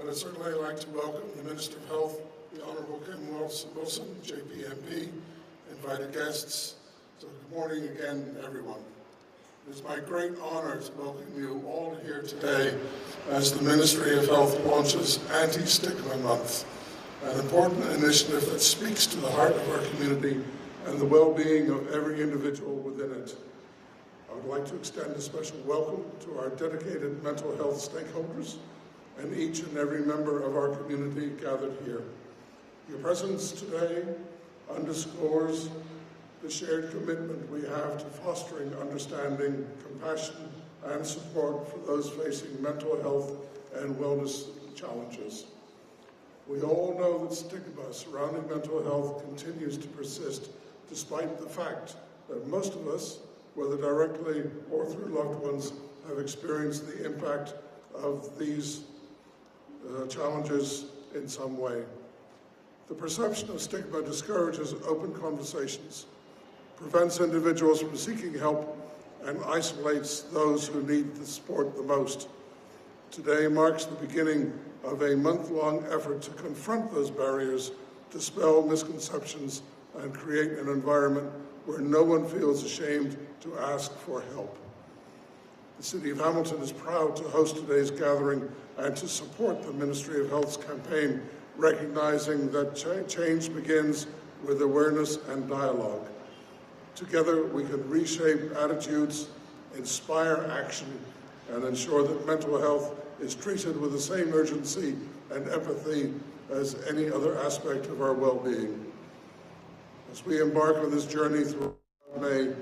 I'd certainly like to welcome the Minister of Health, the Honorable Kim Wilson, JPMP, invited guests. So good morning again, everyone. It is my great honor to welcome you all here today as the Ministry of Health launches Anti-Stigma Month, an important initiative that speaks to the heart of our community and the well-being of every individual within it. I would like to extend a special welcome to our dedicated mental health stakeholders and each and every member of our community gathered here. Your presence today underscores the shared commitment we have to fostering understanding, compassion, and support for those facing mental health and wellness challenges. We all know that stigma surrounding mental health continues to persist, despite the fact that most of us, whether directly or through loved ones, have experienced the impact of these challenges in some way. The perception of stigma discourages open conversations, prevents individuals from seeking help, and isolates those who need the support the most. Today marks the beginning of a month-long effort to confront those barriers, dispel misconceptions, and create an environment where no one feels ashamed to ask for help. The City of Hamilton is proud to host today's gathering and to support the Ministry of Health's campaign, recognizing that change begins with awareness and dialogue. Together, we can reshape attitudes, inspire action, and ensure that mental health is treated with the same urgency and empathy as any other aspect of our well-being. As we embark on this journey through May,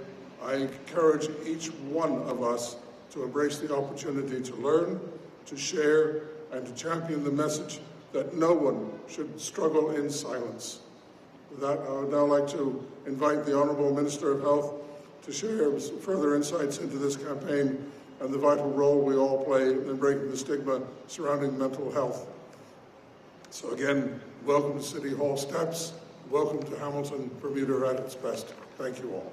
I encourage each one of us to embrace the opportunity to learn, to share, and to champion the message that no one should struggle in silence. With that, I would now like to invite the Honourable Minister of Health to share some further insights into this campaign and the vital role we all play in breaking the stigma surrounding mental health. So again, welcome to City Hall steps. Welcome to Hamilton, Bermuda at its best. Thank you all.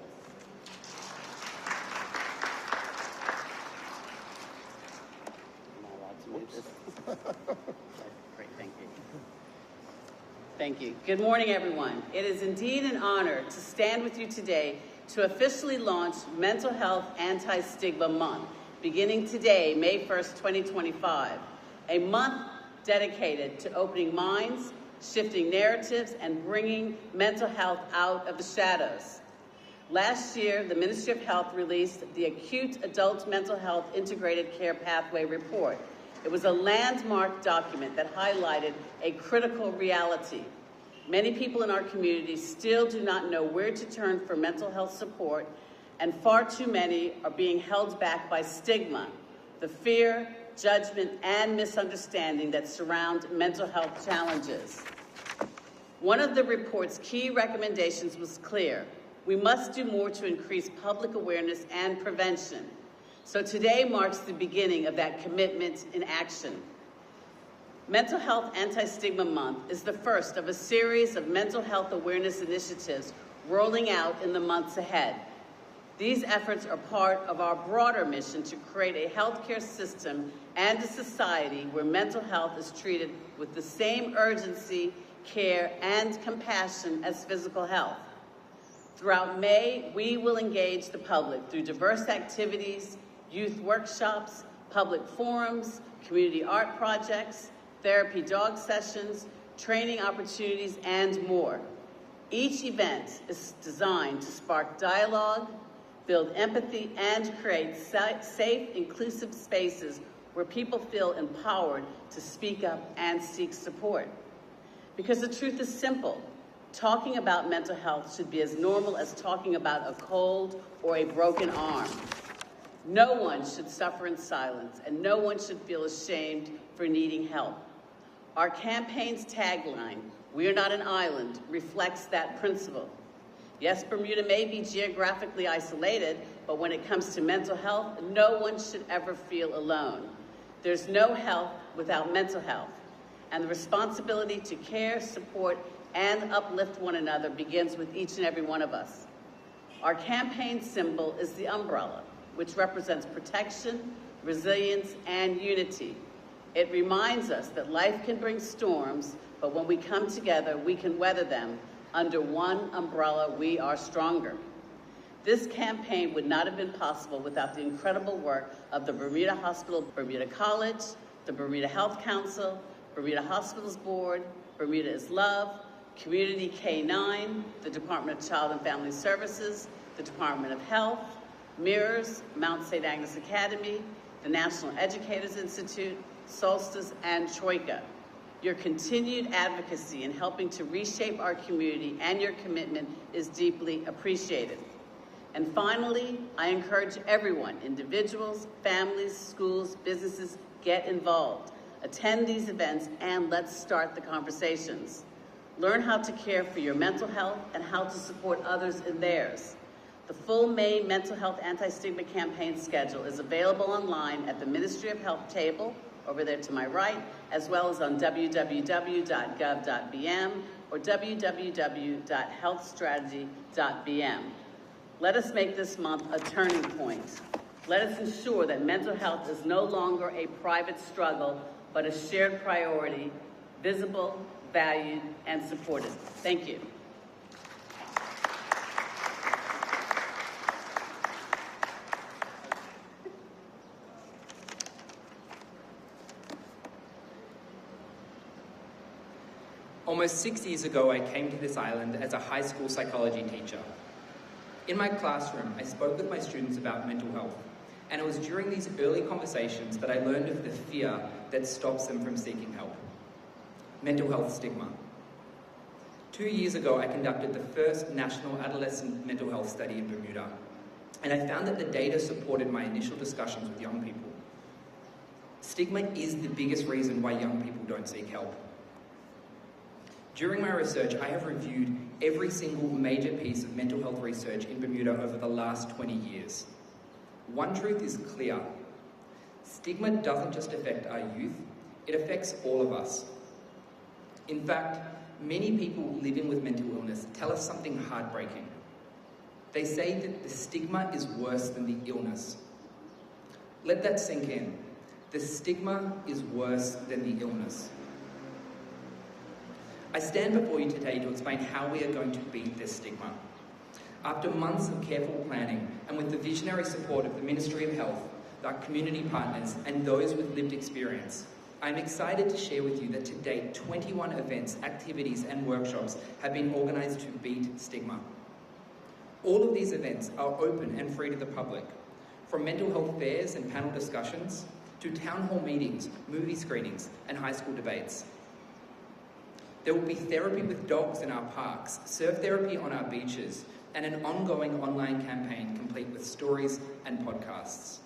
Great, thank you. Thank you. Good morning, everyone. It is indeed an honor to stand with you today to officially launch Mental Health Anti-Stigma Month, beginning today, May 1st, 2025, a month dedicated to opening minds, shifting narratives, and bringing mental health out of the shadows. Last year, the Ministry of Health released the Acute Adult Mental Health Integrated Care Pathway Report. It was a landmark document that highlighted a critical reality. Many people in our community still do not know where to turn for mental health support, and far too many are being held back by stigma, the fear, judgment, and misunderstanding that surround mental health challenges. One of the report's key recommendations was clear. We must do more to increase public awareness and prevention. So today marks the beginning of that commitment in action. Mental Health Anti-Stigma Month is the first of a series of mental health awareness initiatives rolling out in the months ahead. These efforts are part of our broader mission to create a healthcare system and a society where mental health is treated with the same urgency, care, and compassion as physical health. Throughout May, we will engage the public through diverse activities, youth workshops, public forums, community art projects, therapy dog sessions, training opportunities, and more. Each event is designed to spark dialogue, build empathy, and create safe, inclusive spaces where people feel empowered to speak up and seek support. Because the truth is simple. Talking about mental health should be as normal as talking about a cold or a broken arm. No one should suffer in silence, and no one should feel ashamed for needing help. Our campaign's tagline, "We're not an island," reflects that principle. Yes, Bermuda may be geographically isolated, but when it comes to mental health, no one should ever feel alone. There's no health without mental health, and the responsibility to care, support, and uplift one another begins with each and every one of us. Our campaign symbol is the umbrella, which represents protection, resilience, and unity. It reminds us that life can bring storms, but when we come together, we can weather them. Under one umbrella, we are stronger. This campaign would not have been possible without the incredible work of the Bermuda Hospital, Bermuda College, the Bermuda Health Council, Bermuda Hospitals Board, Bermuda is Love, Community K-9, the Department of Child and Family Services, the Department of Health, Mirrors, Mount St. Agnes Academy, the National Educators Institute, Solstice, and Troika. Your continued advocacy in helping to reshape our community and your commitment is deeply appreciated. And finally, I encourage everyone, individuals, families, schools, businesses, get involved. Attend these events and let's start the conversations. Learn how to care for your mental health and how to support others in theirs. The full May Mental Health Anti-Stigma campaign schedule is available online at the Ministry of Health table, over there to my right, as well as on www.gov.bm or www.healthstrategy.bm. Let us make this month a turning point. Let us ensure that mental health is no longer a private struggle, but a shared priority, visible, valued, and supported. Thank you. Almost 6 years ago, I came to this island as a high school psychology teacher. In my classroom, I spoke with my students about mental health, and it was during these early conversations that I learned of the fear that stops them from seeking help. Mental health stigma. 2 years ago, I conducted the first national adolescent mental health study in Bermuda, and I found that the data supported my initial discussions with young people. Stigma is the biggest reason why young people don't seek help. During my research, I have reviewed every single major piece of mental health research in Bermuda over the last 20 years. One truth is clear. Stigma doesn't just affect our youth, it affects all of us. In fact, many people living with mental illness tell us something heartbreaking. They say that the stigma is worse than the illness. Let that sink in. The stigma is worse than the illness. I stand before you today to explain how we are going to beat this stigma. After months of careful planning and with the visionary support of the Ministry of Health, our community partners and those with lived experience, I'm excited to share with you that to date 21 events, activities and workshops have been organised to beat stigma. All of these events are open and free to the public, from mental health fairs and panel discussions to town hall meetings, movie screenings and high school debates. There will be therapy with dogs in our parks, surf therapy on our beaches, and an ongoing online campaign complete with stories and podcasts.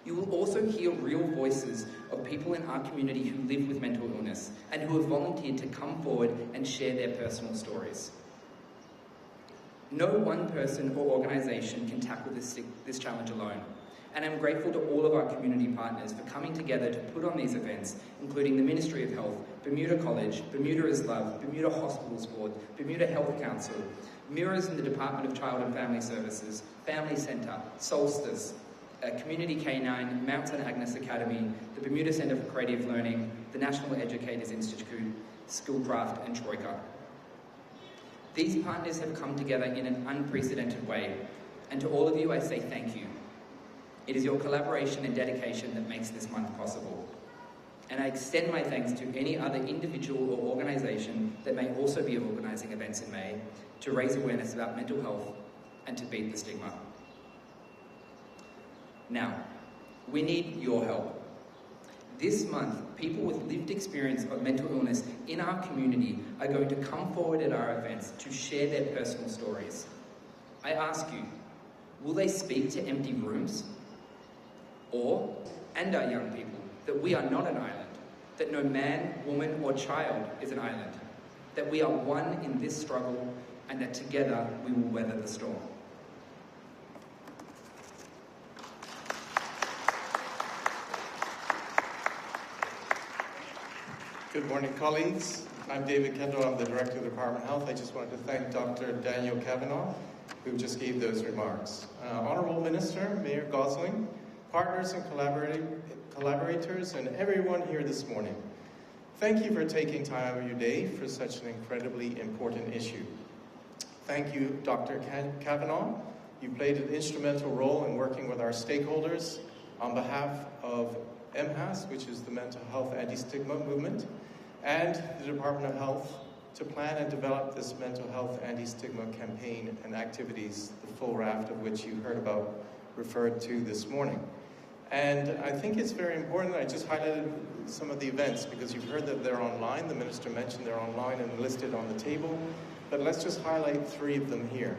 You will also hear real voices of people in our community who live with mental illness and who have volunteered to come forward and share their personal stories. No one person or organisation can tackle this challenge alone, and I'm grateful to all of our community partners for coming together to put on these events, including the Ministry of Health, Bermuda College, Bermuda is Love, Bermuda Hospitals Board, Bermuda Health Council, Mirrors in the Department of Child and Family Services, Family Centre, Solstice, Community K-9, Mount St. Agnes Academy, the Bermuda Centre for Creative Learning, the National Educators Institute, Schoolcraft and Troika. These partners have come together in an unprecedented way, and to all of you I say thank you. It is your collaboration and dedication that makes this month possible. And I extend my thanks to any other individual or organisation that may also be organising events in May to raise awareness about mental health and to beat the stigma. Now, we need your help. This month, people with lived experience of mental illness in our community are going to come forward at our events to share their personal stories. I ask you, will they speak to empty rooms? And our young people, that we are not an island, that no man, woman or child is an island, that we are one in this struggle and that together we will weather the storm. Good morning, colleagues. I'm David Kendall. I'm the Director of the Department of Health. I just wanted to thank Dr. Daniel Kavanagh, who just gave those remarks. Honourable Minister, Mayor Gosling, partners and collaborators, and everyone here this morning. Thank you for taking time out of your day for such an incredibly important issue. Thank you, Dr. Kavanaugh. You played an instrumental role in working with our stakeholders on behalf of MHAS, which is the Mental Health Anti-Stigma Movement, and the Department of Health to plan and develop this mental health anti-stigma campaign and activities, the full raft of which you heard about, referred to this morning. And I think it's very important, I just highlighted some of the events because you've heard that they're online. The minister mentioned they're online and listed on the table, but let's just highlight 3 of them here,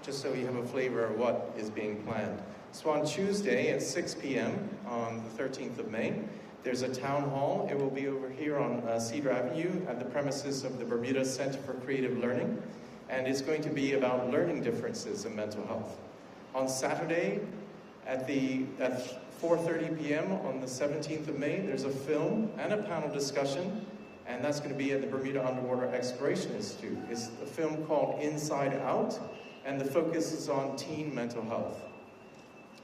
just so you have a flavor of what is being planned. So on Tuesday at 6 p.m. on the 13th of May, there's a town hall. It will be over here on Cedar Avenue at the premises of the Bermuda Center for Creative Learning, and it's going to be about learning differences in mental health. On Saturday at 4:30 p.m. on the 17th of May, there's a film and a panel discussion, and that's going to be at the Bermuda Underwater Exploration Institute. It's a film called Inside Out, and the focus is on teen mental health.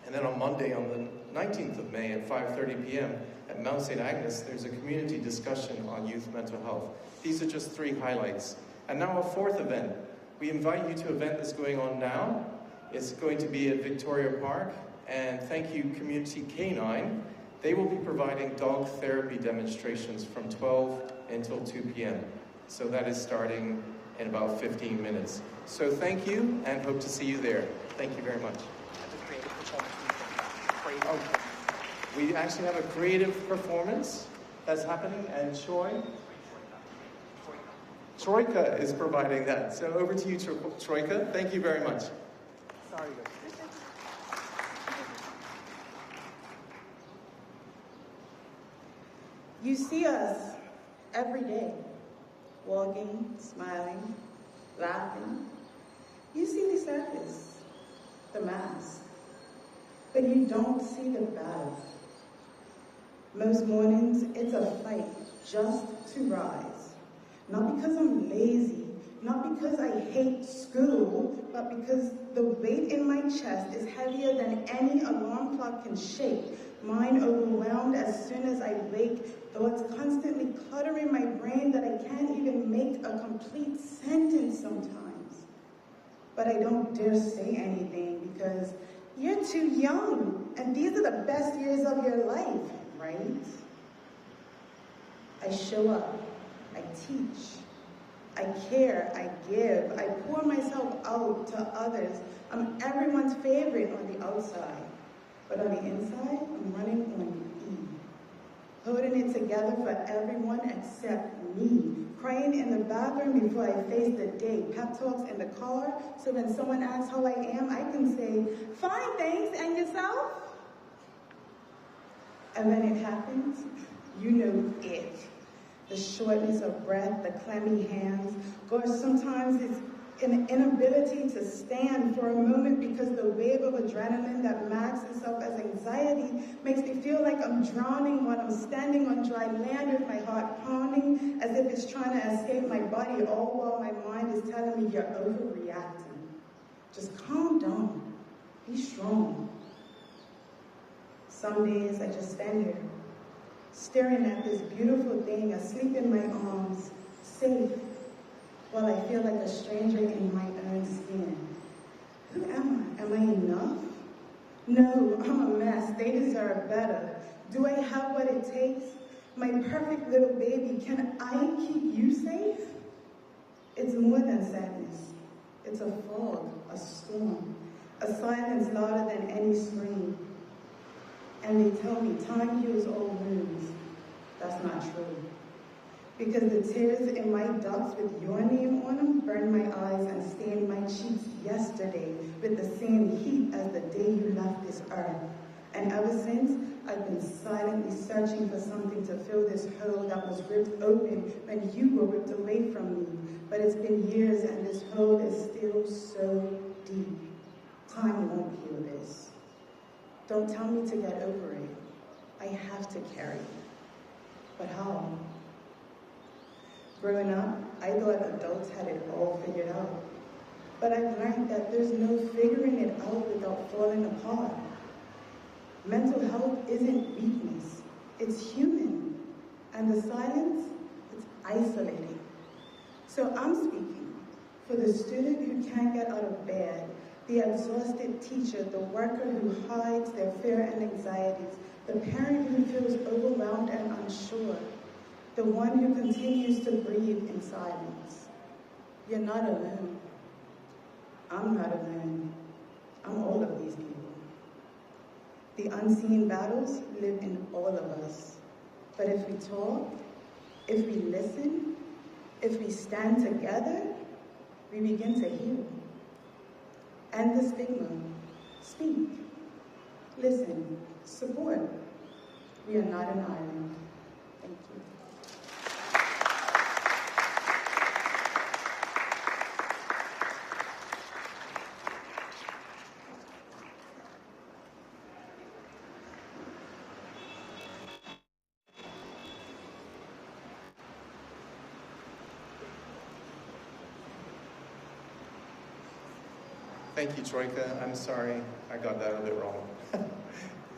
And then on Monday, on the 19th of May at 5:30 p.m. at Mount St. Agnes, there's a community discussion on youth mental health. These are just 3 highlights. And now a 4th event. We invite you to an event that's going on now. It's going to be at Victoria Park, and thank you, Community K9. They will be providing dog therapy demonstrations from 12 until 2 p.m. So that is starting in about 15 minutes. So thank you, and hope to see you there. Thank you very much. Oh, we actually have a creative performance that's happening, and Troika is providing that. So over to you, Troika. Thank you very much. Sorry, guys. You see us every day, walking, smiling, laughing. You see the surface, the mask, but you don't see the battle. Most mornings, it's a fight just to rise. Not because I'm lazy, not because I hate school, but because the weight in my chest is heavier than any alarm clock can shake. Mine overwhelmed as soon as I wake, thoughts constantly cluttering my brain that I can't even make a complete sentence sometimes. But I don't dare say anything because you're too young, and these are the best years of your life, right? I show up, I teach, I care, I give, I pour myself out to others. I'm everyone's favorite on the outside, but on the inside, I'm running on E. Holding it together for everyone except me. Crying in the bathroom before I face the day. Pep talks in the car, so when someone asks how I am, I can say, fine, thanks, and yourself? And when it happens, you know it. The shortness of breath, the clammy hands. Gosh, sometimes it's an inability to stand for a moment because the wave of adrenaline that masks itself as anxiety makes me feel like I'm drowning while I'm standing on dry land with my heart pounding as if it's trying to escape my body, all while my mind is telling me you're overreacting. Just calm down. Be strong. Some days I just stand here, staring at this beautiful thing asleep in my arms, safe, while I feel like a stranger in my own skin. Who am I? Am I enough? No, I'm a mess. They deserve better. Do I have what it takes? My perfect little baby, can I keep you safe? It's more than sadness. It's a fog, a storm, a silence louder than any scream. And they tell me time heals all wounds. That's not true. Because the tears in my ducts with your name on them burned my eyes and stained my cheeks yesterday with the same heat as the day you left this earth. And ever since, I've been silently searching for something to fill this hole that was ripped open when you were ripped away from me. But it's been years and this hole is still so deep. Time won't heal this. Don't tell me to get over it. I have to carry it. But how? Growing up, I thought adults had it all figured out. But I've learned that there's no figuring it out without falling apart. Mental health isn't weakness, it's human. And the silence, it's isolating. So I'm speaking for the student who can't get out of bed, the exhausted teacher, the worker who hides their fear and anxieties, the parent who feels overwhelmed and unsure, the one who continues to breathe in silence. You're not alone. I'm not alone. I'm all of these people. The unseen battles live in all of us. But if we talk, if we listen, if we stand together, we begin to heal. End the stigma. Speak. Listen. Support. We are not an island. Thank you. Thank you, Troika. I'm sorry I got that a bit wrong.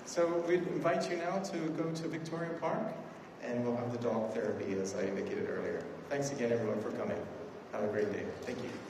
So we invite you now to go to Victoria Park, and we'll have the dog therapy as I indicated earlier. Thanks again, everyone, for coming. Have a great day. Thank you.